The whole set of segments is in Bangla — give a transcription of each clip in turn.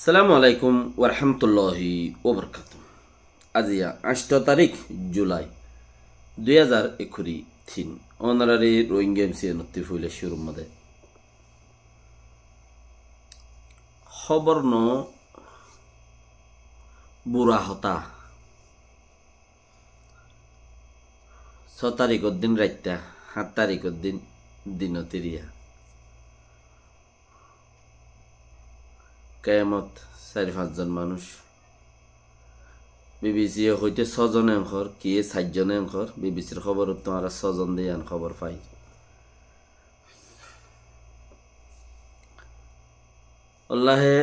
সালামু আলাইকুম ওরহামতুল্লাহি ওবরকাতুহ। আজিয়া 8 তারিখ জুলাই 2021 অনারারি রোহিঙ্গা এমসি নতি ফুলে শুরু মধ্যে খবর ন বুড়া হতা 6 তারিখের দিন রাইতা 7 তারিখের দিন দিনতিরিয়া কেয়ামত 4-5 জন মানুষ বিবিসি হইতে 6 জন এঙ্কর কি 7 জন এঙ্কর বিবিসির খবর তোমারা 6 জন দিয়ে খবর পাই। আল্লাহে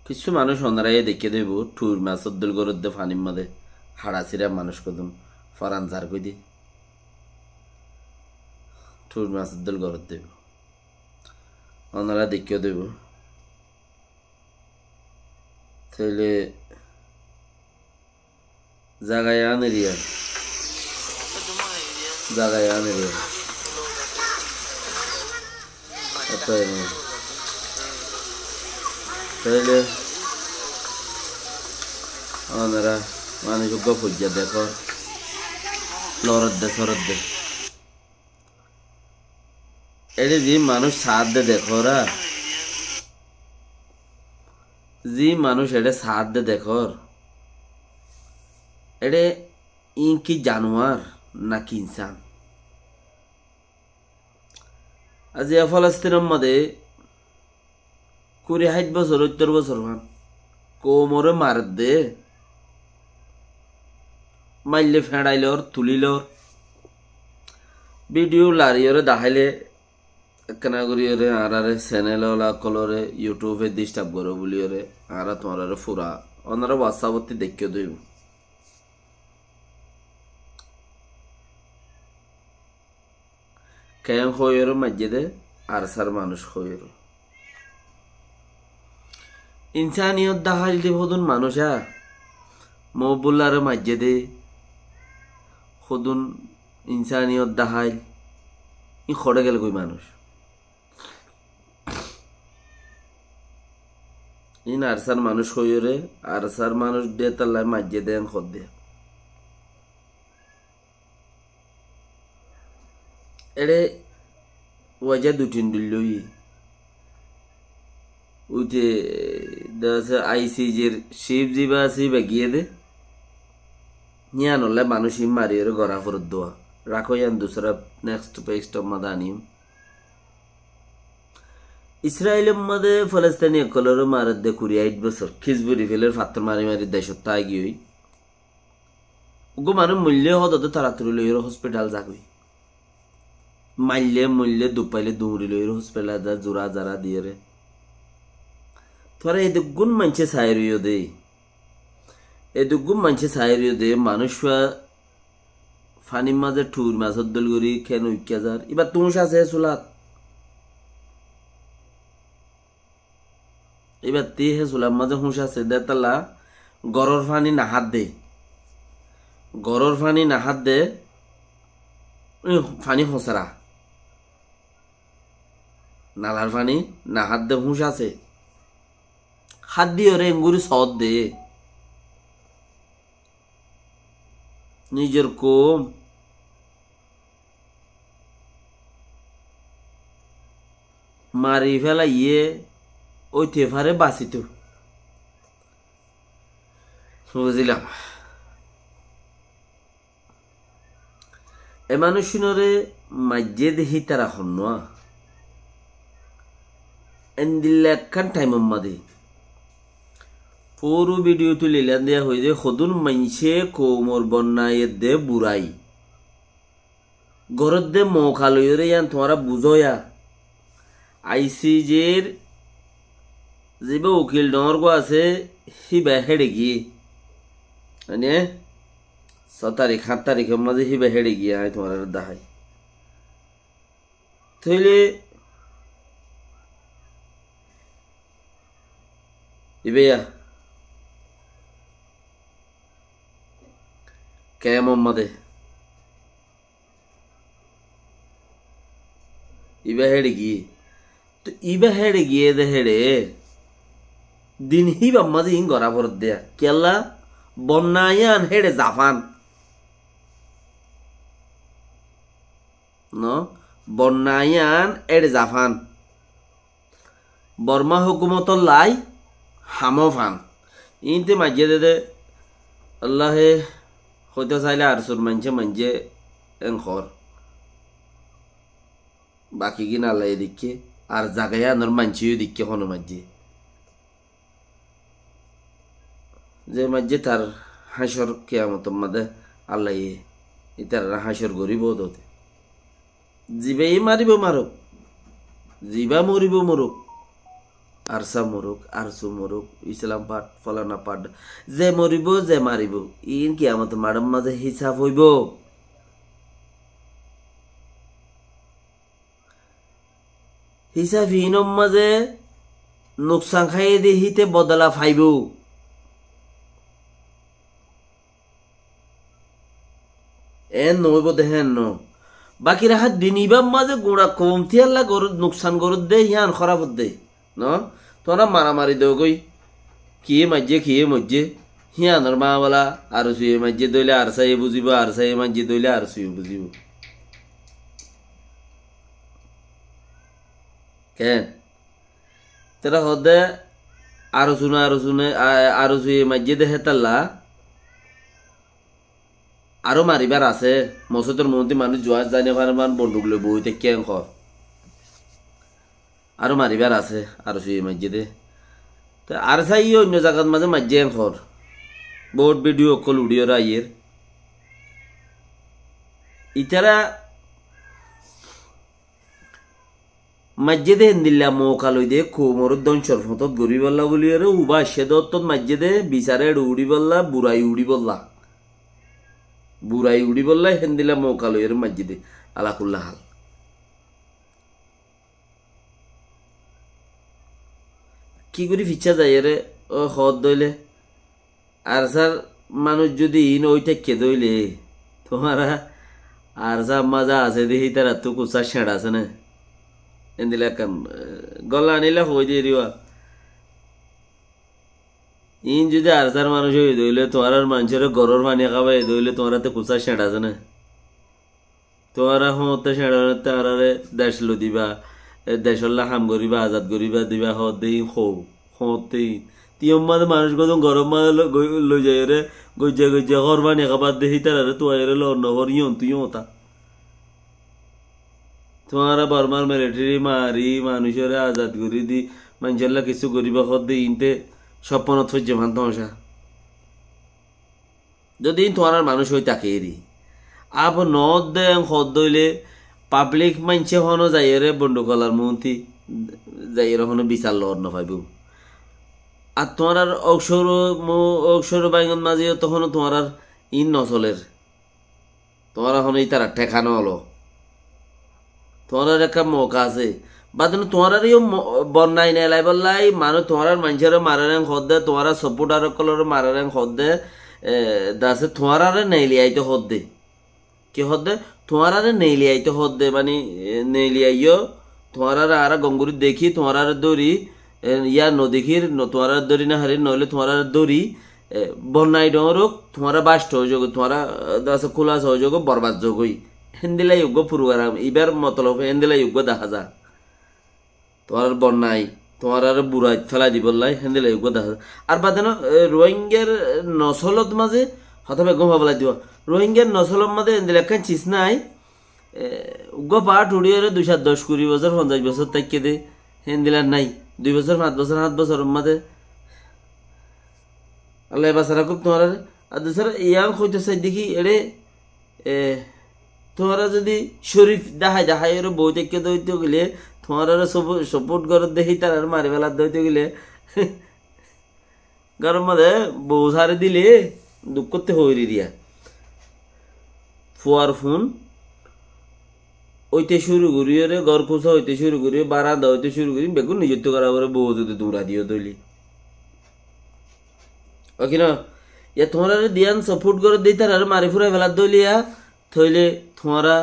কিছু মানুষ অনারাই দেখে দেব টুর মাছ উদ্দুল গরুদ্দে ফানির মধ্যে হাড়াছিরা মানুষ কদম ফরান ঝার কই দি টুর মাছ উদ্দুল গরুদ দেব ওনারা দেখিয়ে দেব তাহলে জায়গায় আনেরিয়া তাহলে ওনারা মানুষ গফুজা দেখো লরদ দে সরদ দে এটা যে মানুষ সাথ দে দেখো রা যে মানুষ এটা সাথ দে দেখো এটা কি জানোয়ার নাকি ইনসান। আজ ফলস্তিনের মধ্যে 20-60 বছর 70 বছর মান কোমরে মার দে মাইলে ফেড়াইলর তুলিলর ভিডিও লারিয়রে দেখাইলে একখানা করিয়রে আরারে চ্যানেল কলরে ইউটিউবে ডিস্টার্ব করো বলিয়রে আরা তোমার ফুরা ওনারা হোয়াটসঅ্যাপতি দেখিয়ে দইব। কেন হইর মসজিদে আর সার মানুষ হইর ইনসানিয়ত দাহাল দিব হদুন মানুষা মবুল্লার মসজিদে হদুন ইনসানিয়ত দাহাল ই খড়ে গেল কই মানুষ ইন আরসার মানুষ হইরে আরসার মানুষ দিয়ে তাল্লাই মসজিদে খদ দিয়ে এড়ে ওয়াজা দুটিন দিল্লই উঠে আইসিজের শিবজি বা শিবা গিয়ে দে নিয়ানলে মানুষ মারিয়ে গড়া ফরত দোয়া রাখো ইয়ান দুসরা নেক্সট পেক্সট মাদানিম ইসরায়েলের মধ্যে ফলস্তিনি কলর মারত দে 28 বছর খিজবুরি ফেলের ফাত্তর মারি মারি দেশ তাই গিয়ে ওগো মানুষ মূল্য হত তাড়াতাড়ি লইর হসপিটাল যাবি মাইলে মূল্যে দুপাইলে দৌড়ি লইর হসপিটাল যা জোড়া যারা দিয়ে রে তোরা এই দুগুণ মানছে সাইরিও দে এই দুগুণ মানছে সাইরিও দে মানুষ ফানির মাঝে ঠুর মাছের দল করি কেন উইকাজার এবার তুষ আছে চুলাত এবার তে হে চুলার মাঝে হুঁশ আছে দে তালা গরর ফানি না হাত দে গরর ফানি না হাত দে ফানি হোসরা নালার ফানি না হাত দে হুঁশ আছে হাত দিয়ে রে এঙ্গুরি সদ দে নিজের কম মারি ফেলা ইয়ে ওই তেফারে বাঁচিত বুঝলাম এ মানুষরে মাঝে দেখি তারা হন এন্দিল্লা একখান টাইম মাদে পুরো ভিডিও তুলিলা দেয়া হয়ে যে সদুন মাইছে কোমর বন্যায় দে বুড়াই ঘরত দে মৌখালয়রে ইয়ান তোমারা বুঝয়া আইসিজের যে উকিল ডর গো আছে হিবা হেড়ে গিয়ে মানে 6 তারিখ 7 তারিখের মাঝে হিবা হেড়ে গিয়ে আয় তোমার দেখাই তাইলে ইবেয়া কে মোহাম্মদে ইবা হেড়ে গিয়ে তো ইবা হেড়ে গিয়ে দে হেড়ে দিন হিবা মাঝে ইন গড়া ভরত দেয়া কেলা বন্যায়ান হেড়ে জাফান ন বন্যায়ান এড়ে জাফান বর্মা হুকুমতর লাই হামফান ইনতে মাঝে দে আল্লাহে হইতে চাইলে আর সুর মানছে এংখর বাকি কি না লাই দিকে আর জাগায় আনার মানছেও দিকে হনো মাঝে যে মাঝে তার হাসর কেয়ামতর মাঝে আল্লাহ ইতার হাসর গরিব হতে জিবাই মারিব মারুক জিবা মরিব মরুক আরসা মরুক আরসু মরুক ইসলাম পাঠ ফলানা পাঠ যে মরিব যে মারিব ইন কিয়ামত মাডম মাঝে হিসাব হইব হিসাব হিনম মাঝে নোকসান খাইয়ে দিয়ে হিতে বদলা ফাইব এন নইব দেখেন ন বাকি রাখা দিনিবার মাঝে গোড়া কমতি আল্লাহ গরুদ নোকসান গরুদ দে হিয়ান খরাব দে ন তোরা মারামারি দেও গই কিয়ে মজ্জে হিয়ানোর মা বলা আর শুয়ে মাঝে দইলে আর সাইয়ে বুঝিব আর সাইয়ে মাঝে দইলে আর শুয়ে বুঝিব কেন তোরা হদে আরো শুনে আরো শুয়ে মাঝে দেখে তাল্লা আরো মারিবার আছে মসজিদের মধ্যে মানুষ জোয়াজ জানে পারমান বন্দুক লই বইতে কেন খর আরো মারিবার আছে আরো শুয়ে মসজিদে তো আর চাই অন্য জায়গার মাঝে মাঝে খর বহুত ভিডিও কল উড়িয়ে আইয়ের ইতারা মসজিদে হিন্দিল্লা মৌকা লই দে কোমর দঞ্চর ফতত গড়ি বললা বলি আরে উবা সেদত মসজিদে বিচারে উড়ি বললা বুড়াই উড়ি বললা বুড়াই উড়ি বললা হিন্দিলা মৌকা লই এর মসজিদে আলাকুল্লাহ হাল কি করি ফিচ্ছা যাই রে ও হদ দইলে আর স্যার মানুষ যদি ইন ওই থেকে দইলে তোমারা আর যা মজা আছে দেখি তারা তো কুচা ছেঁড় আছে না এদিলে কাম গলা আনিলে হয়ে দিয়ে দিবা ইন যদি আর স্যার মানুষ হয়ে দইলে তোমার আর মানুষের গরর পানি খাবে দইলে তোমার তো কুচা ছেঁড় আছে না তোমারা হতে ছেঁড়া তারারে দেশ লো দিবা দেশল্লা হাম করিবা আজাদ করিবা দিবা হতেই হতেই তিয়ম মাঝে মানুষ কত গরম মাঝে লই যাই রে গজ্জা ঘর বানিয়ে খাবার দেখি তারা তো লো নহর ইয়ন তুই ওতা তোমারা বর্মার মিলিটারি মারি মানুষের আজাদ করি দি মানুষের কিছু করিবা হতে ইনতে স্বপ্নত সহ্য ভান তোমাশা যদি তোমার মানুষ হই তাকে দি আপ নদ দে হদ দইলে পাবলিক মানছে হনো যাই রে বন্ধুকলার মন্ত্রী যাই হনো বিচার লড় নপাইব আর তোমার আর অক্ষর বাইগন মাঝে তখন তোমার আর ইন নচলের তোমার এখন এই তারা ঠেকানো হলো তোমার একটা মৌকা আছে বাদ তোমার বন্যায় নেলাই বললাই মানুষ তোমার মানুষের মারারেং হদ দে তোমার সপোর্টার কলর মারারেং হদ দে দাসে তোমার নেইলি আইতে হদ দে কি হদ দে তোমার নেইলি আইতে হদ দে মানে নেইলি আইও তোমার আর গঙ্গুরি দেখি তোমার দৌড়ি ইয়া নদীখির তোমার দড়ি না হারি নইলে তোমার দড়ি বন্যায় ডরক তোমার বাষ্ট যোগ তোমার দাসে খোলা সহযোগ বরবাদ যোগই হেন্দিলা যোগ্য পুরুগারাম এবার মতলব হেন্দিলা যোগ্য দেখা যা তোমার বন্যায় তোমার আর বুড়াই ফেলাই দিব লাই হেন্দিলা যোগ্য দেখা যায় আর বাদে রোহিঙ্গার নসলত মাঝে হঠাৎ গম ভাবলাই দিব রোহিঙ্গার নসলত মাঝে হেন্দিলা কান চিস নাই উগ্র পাঠ উড়িয়ে 210-20 বছর 50 বছর তাইকে দে হেন্দিলার নাই 2 বছর 5 বছর 7 বছর মাঝে আল্লাহ বাসারা খুব তোমার আর দুসরা ইয়াং হইতে চাই দেখি এড়ে তোমারা যদি শরীফ দেখায় এর বই থেকে দইতে গেলে তোমার সপোর্ট করে দেখি তার আর মারি বেলার দইতে গেলে গরম মাঝে বউ সারে দিলে দুঃখ করতে হইরি দিয়া ফুয়ার ফোন ওইতে শুরু করি রে ঘর খোঁচা হইতে শুরু করি বারান্দা হইতে শুরু করি বেগুন নিজত্ব করা করে বউ যদি দৌড়া দিও দইলি ওকে না ইয়া তোমার দিয়ান সপোর্ট করে দিই তার আর মারি ফুরাই বেলার দইলিয়া থইলে তোমারা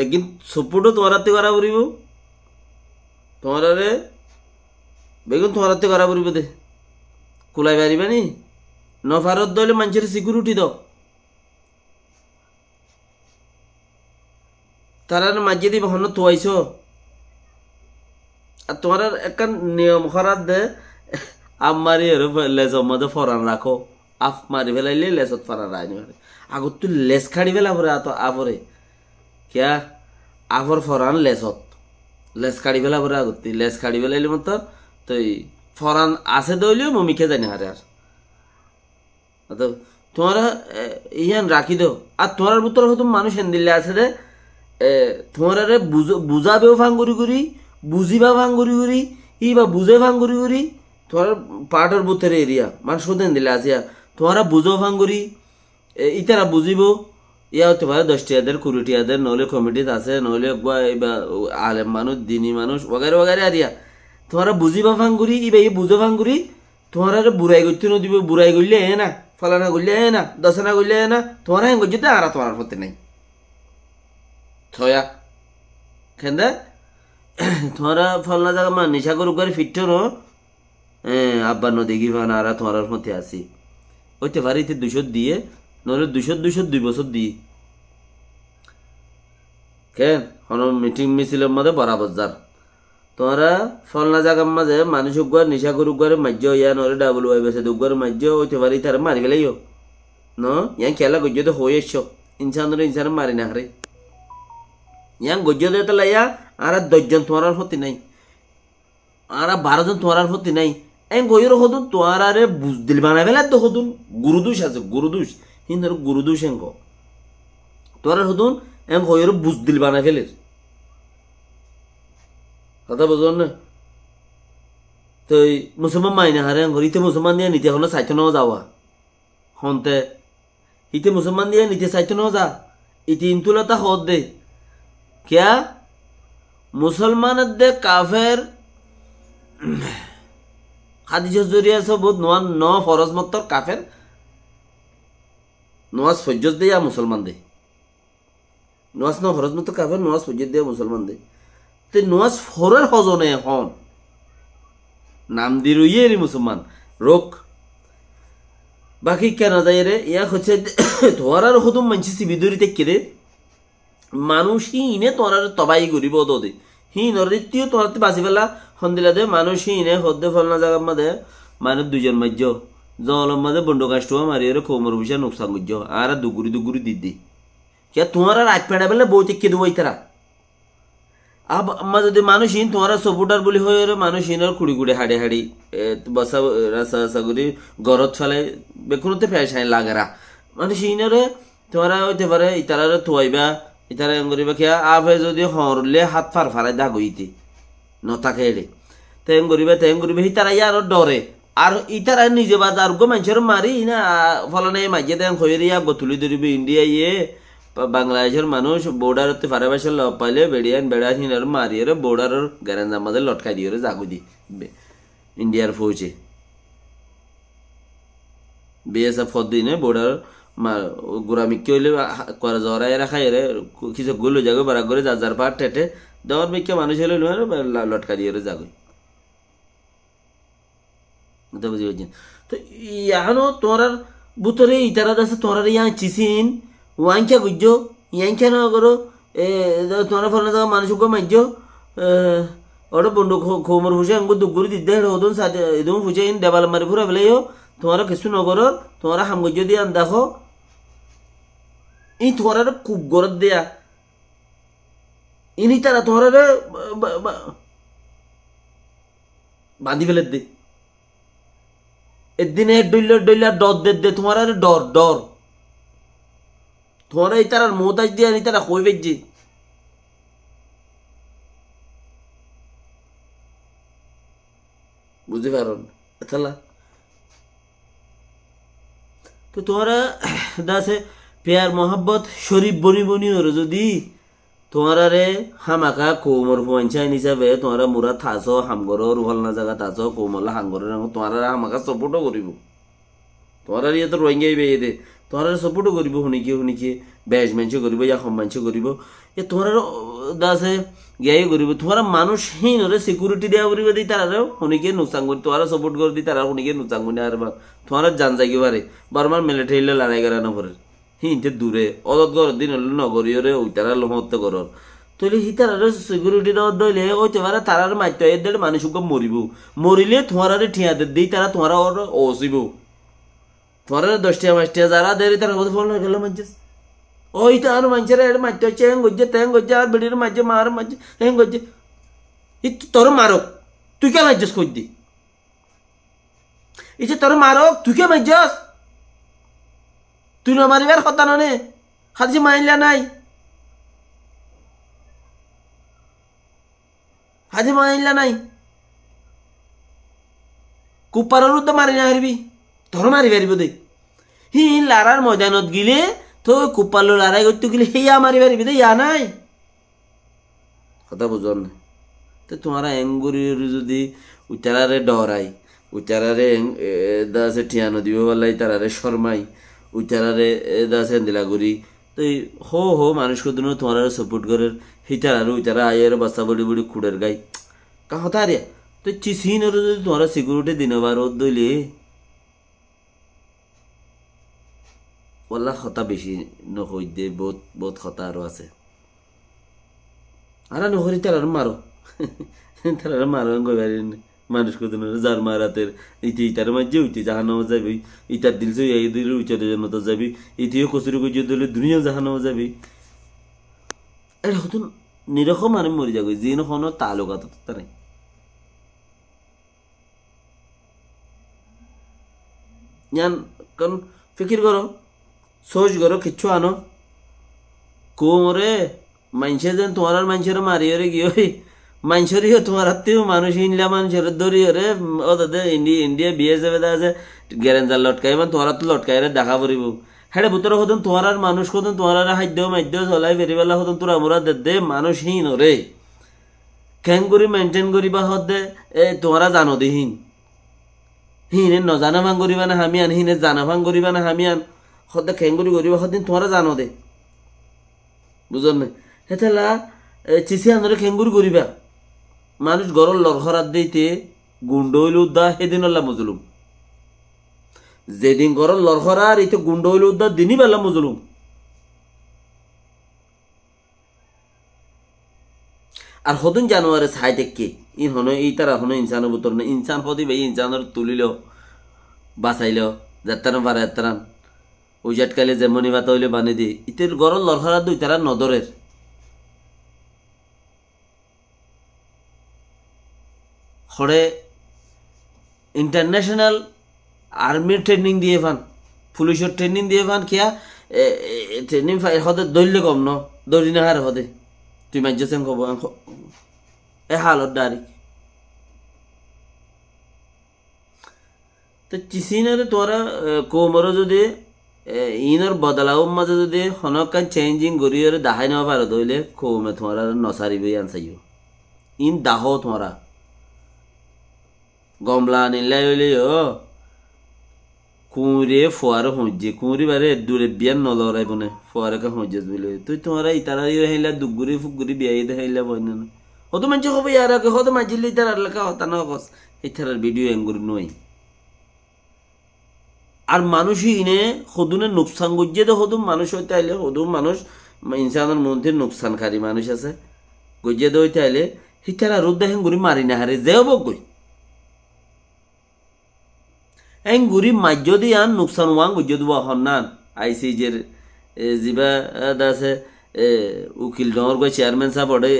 বেগিন সপোর্টও তোমারাতে করা পড়িব তোমারে বেগুন তোমারাতে করা পড়িব দে কুলাই পারিবানি নফারত দইলে মানুষের সিকিউরিটি দাও তারা মাঝে দিব হন তোয়াইছ আর তোমার একটা নিয়ম করার দে আপ মারি লেজর মধ্যে ফরান রাখো আফ মারি ফেলাইলে লেজত ফরান রাখনি আগত তুই লেজ খাড়ি ফেলা পরে আপরে কিয়া আফর ফরান লেজত লেজ কাড়ি ফেলা পরে আগত তুই লেজ খাড়ি ফেলাইলে মতো তুই ফরান আছে দইলেও মমিকে জানি হারে আর তোমারা ইয়ান রাখি দো আর তোমার ভিতরে হয়তো মানুষ এন দিলে আছে রে তোমারে বুঝাবেও ভাঙ্গুরি করি বুঝিবা ভাঙ্গুরি করি বা বুঝে ভাঙ্গুরি করি তোমার পার্টের বুথের এরিয়া মানুষ দেন দিলে আছে তোমারা বুঝো ভাঙ্গুরি ইতারা বুঝিব ইয়া হতে পারে 10 টিয়াদের 20 টিয়াদের নইলে কমিটিত আছে নইলে আলেম মানুষ দিনী মানুষ ওগারে ওগারে আরিয়া তোমারা বুঝিবা ভাঙ্গুরি এই বুঝো ভাঙ্গুরি তোমার বুড়াই করতে নদিব বুড়াই করলে না ফলানা করলে না দশনা করলে না তোমার হ্যাঁ করতে আর তোমার প্রতি নাই ছয়া খেন্দা তোমারা ফলনা জায়গা মা নিশা করুক করে ফিরতো ন আব্বা নদী গিভান আর তোমার মধ্যে আসি হইতে পারে 200 দিয়ে নইলে 200 2 বছর দিই কেন কোনো মিটিং মিছিলের মধ্যে বরাবর যার তোমরা ফলনা জায়গার মাঝে মানুষ উগার নিশা করুক করে মাজ্য ইয়া নইলে ডাবল ওয়াই বেসে উগার মাজ্য হইতে পারে তারা মারি ফেলাইও ন ইয়ান খেলা গজ্য তো হয়ে এসছ ইনসান ইনসান মারি না হারে ইয়ান গজ্য দিয়ে লাইয়া আর 10 জন তোমার প্রতি নাই আর 12 জন তোমার প্রতি নাই এন গইর হদুন তোমার আরে বুঝদিল বানাই ফেলা তো হদুন গুরুদোষ আছে গুরুদোষ হিন্দর গুরুদোষ এঙ্গ তোমার হদুন এন গইর বুঝদিল বানাই ফেলের কথা বুঝুন না তো মুসলমান মাইনা হারে ইতে মুসলমান দিয়ে নিতে হলো সাইতে ন যাওয়া হন্তে ইতে মুসলমান দিয়ে নিতে সাইতে ন যা ইতি ইন্তুলতা হদ দে क्या मुसलमान दे काफेर हादिस जरिया सब बहुत नौ फरज मत काफेर नवाज फज्जत दे या मुसलमान दे नवाज नौ फरज मत काफेर नवाज फज्जत दे मुसलमान दे ते नवाज फरर हजने हन नाम दी रुइए रे मुसलमान रोक बाकी क्या ना जाए रे या खुचे थोड़ा हुदुम मंची सी बिदुरी ते किरे মানুষ হিনে তোর তবাই করিব দে হিন রীতিও তোর বাঁচি পেলা সন্দিলা দে মানুষ হিনে হদ্দে ফলনা জায়গার মাঝে মানুষ 2 জন মাজ্য জলের মাঝে বন্ড কাষ্টুয়া মারিয়ে খোমর বুঝা নোকসান করছ আর দুগুরি দিদি কে তোমার রাত পেড়া পেলে বই টেকে দেবো তারা আবার যদি মানুষ হিন তোমার সপোর্টার বলি হয়ে মানুষ হিনের খুঁড়ি খুঁড়ি হাড়ি হাড়ি বসা রাস্তা রাস্তা করি গরত ফেলে বেকুনতে ফেসাই লাগেরা মানুষ হিনরে তোমার হইতে পারে ইতারা থুয়াইবা ইতারা এঙ্গরিবা খেয়া আফে যদি হরলে হাত ফার ফারাই দাগ হইতে নতাকে এড়ে তেঙ্গরিবা হি তারা ইয়ার ডরে আর ইতারা নিজে বাজার গো মানুষের মারি না ফলানে মাঝে দেন হইয়া গতুলি ধরিবে ইন্ডিয়া ইয়ে বাংলাদেশের মানুষ বর্ডার হতে পারে বাসে লব পাইলে বেড়িয়ান বেড়া হিনার মারিয়ে বর্ডারের গ্যারেঞ্জার মাঝে লটকাই দিয়ে জাগু দি ইন্ডিয়ার ফৌজে বিএসএফ ফদ দিনে বর্ডার গোড়ামিকে হইলে করা জরাই রাখাই রে কিছু গুলো যাগো বারা করে যার পাট টেটে দেওয়ার মিকে মানুষ হলে লটকা দিয়ে যাগো বুঝি বুঝছেন তো ইয়ানো তোমার বুতরে ইতারা আছে তোমার ইয়া চিসিন ওয়াইনকা গুজ্জ ইয়াইনকা না করো তোমার ফলনা যাওয়া মানুষ মাজ্য ওটা বন্ধু খোমর ফুসে আঙ্গুর দুগুরি দিতে হদুন সাথে এদম ফুসে ইন দেবাল মারি ফুরা ফেলাইও তোমার কিছু নগর তোমার হামগজ্য দিয়ে আন দেখো এই তোমার খুব গরত দেয়া ইনি তারা তোমার বাঁধি ফেলে দে এদিনে ডইলা ডর দে তোমার ডর ডর তোমার এই তার মোতাজ দিয়ে আনি তারা কই বেজে বুঝতে পারো না তো তোমরা দাসে প্যার মোহাব্বত শরীফ বনি বনি ওর যদি তোমারা রে হামাকা কোমর পঞ্চায়েত হিসাবে তোমরা মুরা থাস হামগর রুহলনা জায়গা থাস কোমলা হাঙ্গর তোমারা হামাকা সপোর্টও করিব তোমারা ইয়ে তো রোহিঙ্গাই বেয়ে দে তোমার সপোর্টও করিব শুনিকে বেশ মানছে করিব ইয়া কম মানছে করিব এ তোমার দাসে গিয়ে করিব তোমার মানুষহীন সিকিউরিটি দেওয়া করিব দিই তারাও শুনিকে নুকসান করি তোমার সপোর্ট করে দিই তারা শুনিকে নুকসান করি আর তোমার জান যাইকে পারে বারবার মিলিটারি লড়াই করা না পরে হিনতে দূরে অদত ঘর দিন হলে নগরীয়রে ওই তারা লোহত্য করর তৈলে হি তারারে সিকিউরিটি দেওয়ার দইলে ওইতে পারে তারার মাইতে এদের মানুষকে মরিব মরিলে তোমার ঠিয়াদের দিই তারা তোমার অসিব তোমার 10টা 5টা যারা দেরি তার কথা ফোন গেল মানছিস ওই তার মানুষেরা এটা মারতে হচ্ছে হ্যাং করছে ট্যাং করছে আর বেড়ির মাঝে মার মাঝে হ্যাং করছে তোর মারক তুই কে মারছিস কই দি ইচ্ছে তোর মারক তুই কে মারছিস তুই না মারিবার কথা ননে হাজি মাইলা নাই হাজি মাইলা নাই কুপারের তো মারি না হারবি তোর মারি পারিব দে হি লারার ময়দানত গিলে তো কুপালো লড়াই করতে গেলে হেয়া মারি পারিবি দে ইয়া নাই কথা বুঝর না তো তোমার এঙ্গুরির যদি উচারারে ডরাই উচারারে দাসে ঠিয়ানো দিব বলাই তারারে শর্মাই উচারারে দাসে দিলাগুড়ি তো হো মানুষকে দিনও তোমার সাপোর্ট করে হিতারারে উচারা আয়ের বাচ্চা বড়ি বড়ি খুঁড়ের গাই কথা রে তো চিসিনের যদি তোমার সিকিউরিটি দিনবার দইলে ওলা খতা বেশি নহই দে বহুত খতা আরো আছে আর নহরি তার মারো তার মারো গইবারি মানুষ কত যার মারাতের ইতি ইতার মাঝে উইতে জাহানো যাবি ইতার দিলছে এই দিল উইচারে জন্য তো যাবি ইতিও কচুরি কইতে দিলে দুনিয়া জাহানো যাবি এটা হতো নিরকম মানে মরি যাবি যে কোনো তালুকাত তারে জান কারণ ফিকির করো সোচ করো কিচ্ছু আনো কোমরে মানুষে যেন তোমার মানুষের মারিয়ে গিয়ে মানুষেরই তোমার হাতেও মানুষ ইনলা মানুষের দড়ি রে ও দাদা ইন্ডিয়া বিয়ে যাবে আছে গ্যারেঞ্জার লটকাই মানে তোমার তো লটকাই রে দেখা পড়িব হ্যাঁ ভিতরে হতন তোমার আর মানুষ হতন তোমার আর খাদ্য মাদ্য চলাই বেরিবেলা হতন তোরা মোরা দে মানুষহীন রে কেন করি মেনটেন করিবা হত দে তোমারা জানো দেহীন হিনে নজানা ভাঙ করিবা না হামি আন হিনে জানা ভাঙ করিবা না হামি আন সদায় খেঙ্গুরি করিবা সদিন তোমারা জানো দে বুঝল না হেতেলা চিচি আনরে খেঙ্গুরি করিবা মানুষ গরল লড়খরাত দিতে গুন্ড হইল উদ্দা সেদিন আল্লাহ মজলুম যেদিন গরল লড়খরার ইতে গুন্ড হইল উদ্দা দিনই বেলা মজলুম আর হদুন জানুয়ারে ছাই দেখকে ইন হনো এই তারা হনো ইনসান বুতর না ইনসান হদি ভাই ইনসানের তুলিল বাঁচাইল যাত্রান পারে যাত্রান ওই জাটকালে যেমনি বাতা হইলে বানি দিয়ে ইতের গরল লড়খরা দুই তারা নদরের হরে ইন্টারন্যাশনাল আর্মির ট্রেনিং দিয়ে ফান পুলিশের ট্রেনিং দিয়ে ফান কিয়া ট্রেনিং হদে দৌড়লে কম ন দৌড়ি না হার হদে তুই মাঝেছেন কব এ হালত ডারি তো চিসিনের তোরা কোমর যদি ইনর বদলাও মাঝে যদি হনকান চেঞ্জিং গড়িয়ে দাহাই নেওয়া পারো ধরলে কৌমে তোমারা নসারিবে আনসাইও ইন দাহ তোমারা গমলা নিলাই হইলে কুঁড়ে ফোয়ারে হুঁজে কুঁড়ি বারে দূরে বিয়ার নলরাই বনে ফোয়ারেকে হুঁজে বলে তুই তোমারা ইতারা হাইলা দুগুড়ি ফুগুড়ি বিয়াই হাইলা বই না হতো মানছে হবে ইয়ার আগে হতো মাঝিলে ইতার লেখা হতা না কস ইতার ভিডিও এঙ্গুরি নই আর মানুষই ইনে সদুনে নোকসান গজ্জে তো সদুম মানুষ হইতে আইলে সদুম মানুষ ইনসানের মধ্যে নোকসানকারী মানুষ আছে গজ্জে তো হইতে আইলে সিতারা রোদ হেঙ্গুরি মারি না হারে যে হব গই এঙ্গুরি মাজ্য দিয়ে আন নোকসান ওয়াং গজ্জে দেবো হন্নান আইসিজের যিবা আছে উকিল ডর গই চেয়ারম্যান সাহেব ওডে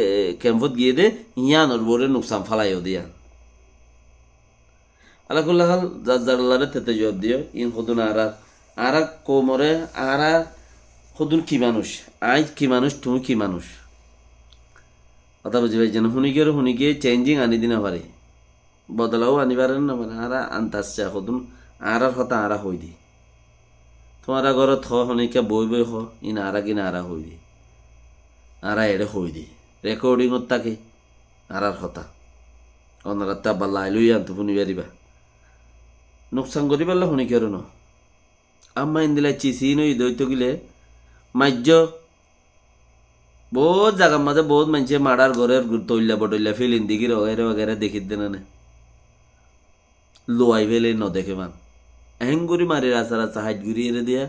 ক্যাম্পত গিয়ে দে ইয়ানোর বোরে নোকসান ফালাইও দিয়া আলাকুল্লাহাল জাজ্জারলারে তেতে জবাব দিও ইন সদুন আরা কোমরে আরা সদুন কি মানুষ আই কি মানুষ তুমি কি মানুষ কথা বুঝি পাই যেন শুনিকে চেঞ্জিং আনি দিনা পারে বদলাও আনিবার না মানে আরা আনতাসছে সদুন আরার কথা আরা হই দি তোমার ঘরত শুনিকে বই হ ইন আরা কিনা আরা হই দি আরা এড়ে হই দি রেকর্ডিংত তাকে আরার কথা অনারাত্তা বা লাইলুই আনতো শুনি পারিবা নোকসান করি পারলে শুনি কেউ ন আম্মা ইন্দিলা চিসিন ওই দৈত গিলে মাজ্য বহুত জায়গার মাঝে বহুত মানুষে মারার ঘরের তৈলা বটইলা ফেলিন দিকে রগাইরে বগেরা দেখিত দেন না লোয়াই ফেলে ন দেখে মান এহেঙ্গুরি মারি রাস্তা রাস্তা হাইট ঘুরি এনে দিয়া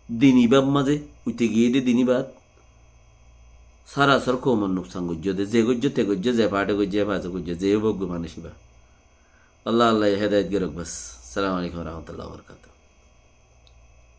দিনিবাব মাঝে উঠে গিয়ে দিয়ে দিনিবাদ সারাসর কোমর নুকসান গুজ্জ দে যে গুজ্জ তে গুজ্জ যে পাটে গুজ্জে পাঁচে গুজ্জ যে ভোগ্য মানুষিবা আল্লাহ আল্লাহ হেদায়ত গিরক বাস সালাম আলাইকুম রহমতুল্লাহ বরকাত